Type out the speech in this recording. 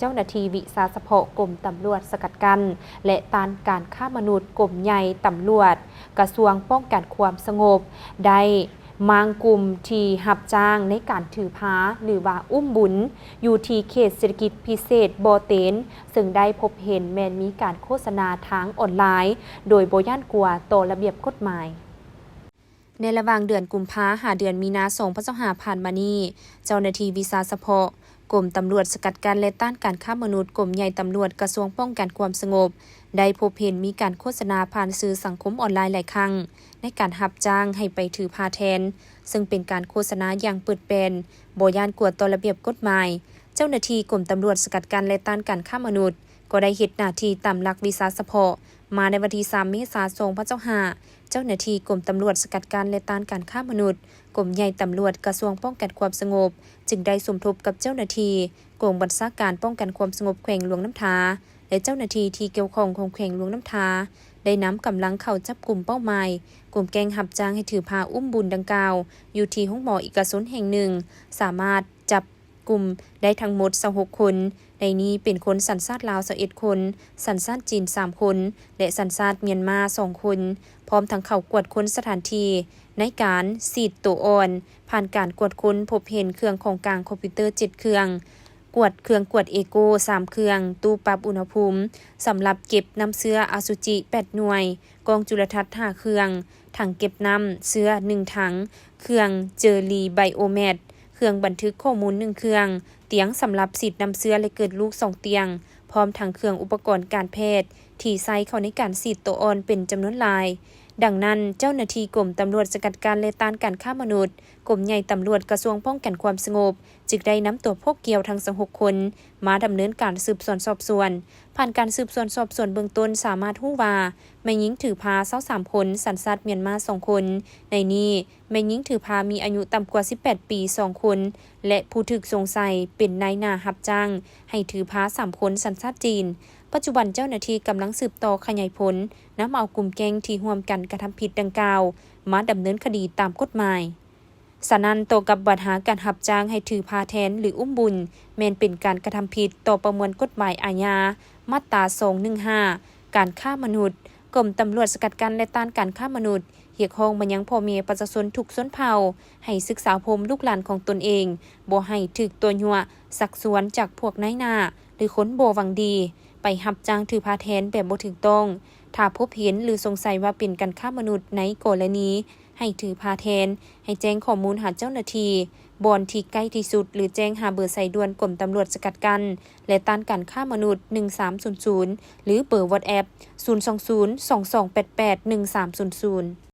เจ้าหน้าที่วิสาสะเพาะกรมตำรวจสกัดกั้นและต้านการฆ่ามนุษย์กรมใหญ่ตำรวจกระทรวงป้องกันความสงบได้มางกลุ่มที่หับจ้างในการถือผ้าหรือว่าอุ้มบุญอยู่ที่เขตเศรษฐกิจพิเศษบอเตนซึ่งได้พบเห็นแมนมีการโฆษณาทางออนไลน์โดยบ่ย่านกลัวต่อระเบียบกฎหมายในระหว่างเดือนกุมภาพันธ์หาเดือนมีนาคม2565ผ่านมานี้เจ้าหน้าที่วิสาสะเพาะกรมตำรวจสกัดกั้นและต้านการค้ามนุษย์กรมใหญ่ตำรวจกระทรวงป้องกันความสงบได้พบเห็นมีการโฆษณาผ่านสื่อสังคมออนไลน์หลายครั้งในการหับจ้างให้ไปถือผ้าแทนซึ่งเป็นการโฆษณาอย่างเปิดเผยบ่ย่านกวดต่อระเบียบกฎหมายเจ้าหน้าที่กรมตำรวจสกัดกั้นและต้านการค้ามนุษย์ก็ได้เฮ็ดหน้าที่ตามหลักวิสาสะเพาะมาในวันที่3 เมษายน 2565เจ้าหน้าที่กรมตำรวจสกัดกั้นและต้านการค้ามนุษย์กรมใหญ่ตำรวจกระทรวงป้องกันความสงบจึงได้สมทบกับเจ้าหน้าที่กองบัญชาการป้องกันความสงบแขวงหลวงน้ำทาและเจ้าหน้าที่ที่เกี่ยวข้องของแขวงหลวงน้ำทาได้นำกำลังเข้าจับกลุ่มเป้าหมายกลุ่มแก๊งหับจ้างให้ถือผ้าอุ้มบุญดังกล่าวอยู่ที่ห้องหมอเอกชนแห่งหนึ่งสามารถจับกลุ่มได้ทั้งหมด26 คนในนี้เป็นคนสัญชาติลาว21 คนสัญชาติจีน3 คนและสัญชาติเมียนมา2 คนพร้อมทั้งเข้ากวดค้นสถานที่ในการสีดตัวอ่อนผ่านการกวดค้นพบเห็นเครื่องของกลางคอมพิวเตอร์7 เครื่องกวดเครื่องกวดเอโก3 เครื่องตู้ปรับอุณหภูมิสำหรับเก็บน้ำเชื้ออสุจิ8 หน่วยกองจุลทรรศน์5 เครื่องถังเก็บน้ำเชื้อ1 ถังเครื่องเจอรีไบโอแมทเครื่องบันทึกข้อมูล1 เครื่องเตียงสำหรับสีดน้ำเชื้อและเกิดลูก2 เตียงพร้อมทั้งเครื่องอุปกรณ์การแพทย์ที่ใช้เข้าในการสีดตัวอ่อนเป็นจำนวนหลายดังนั้นเจ้าหน้าที่กรมตำรวจสกัดกั้นและต้านการค้ามนุษย์กรมใหญ่ตำรวจกระทรวงป้องกันความสงบจึงได้นำตัวพวกเกี่ยวทั้ง26 คนมาดำเนินการสืบสวนสอบสวนผ่านการสืบสวนสอบสวนเบื้องต้นสามารถรู้ว่าแม่หญิงถือผ้า23 คนสัญชาติเมียนมา2 คนในนี้แม่หญิงถือผ้ามีอายุต่ำกว่า18 ปี2 คนและผู้ถูกสงสัยเป็นนายหน้ารับจ้างให้ถือผ้า3 คนสัญชาติจีนปัจจุบันเจ้าหน้าที่กำลังสืบต่อขยายผลนำเอากลุ่มแก๊งที่ร่วมกันกระทำผิดดังกล่าวมาดำเนินคดีตามกฎหมายฉะนั้นต่อกับปัญหาการหับจ้างให้ถือผ้าแทนหรืออุ้มบุญแม้นเป็นการกระทำผิดต่อประมวลกฎหมายอาญามาตรา215การฆ่ามนุษย์กรมตำรวจสกัดกั้นและต้านการฆ่ามนุษย์เรียกร้องมายังพ่อแม่ประชาชนทุกชนเผ่าให้ศึกษาพรมลูกหลานของตนเองบ่ให้ถูกตัวยั่วสักสวนจากพวกนายหน้าหรือคนบ่หวังดีไปหับจ้างถือผ้าแทนแบบบ่ถูกต้องถ้าพบเห็นหรือสงสัยว่าเป็นการฆ่ามนุษย์ในกรณีให้ถือผ้าแทนให้แจ้งข้อมูลหาเจ้าหน้าที่บอนที่ใกล้ที่สุดหรือแจ้งหาเบอร์สายด่วนกรมตำรวจสกัดกั้นและต้านการฆ่ามนุษย์1300หรือเบอร์ WhatsApp 020 2288 1300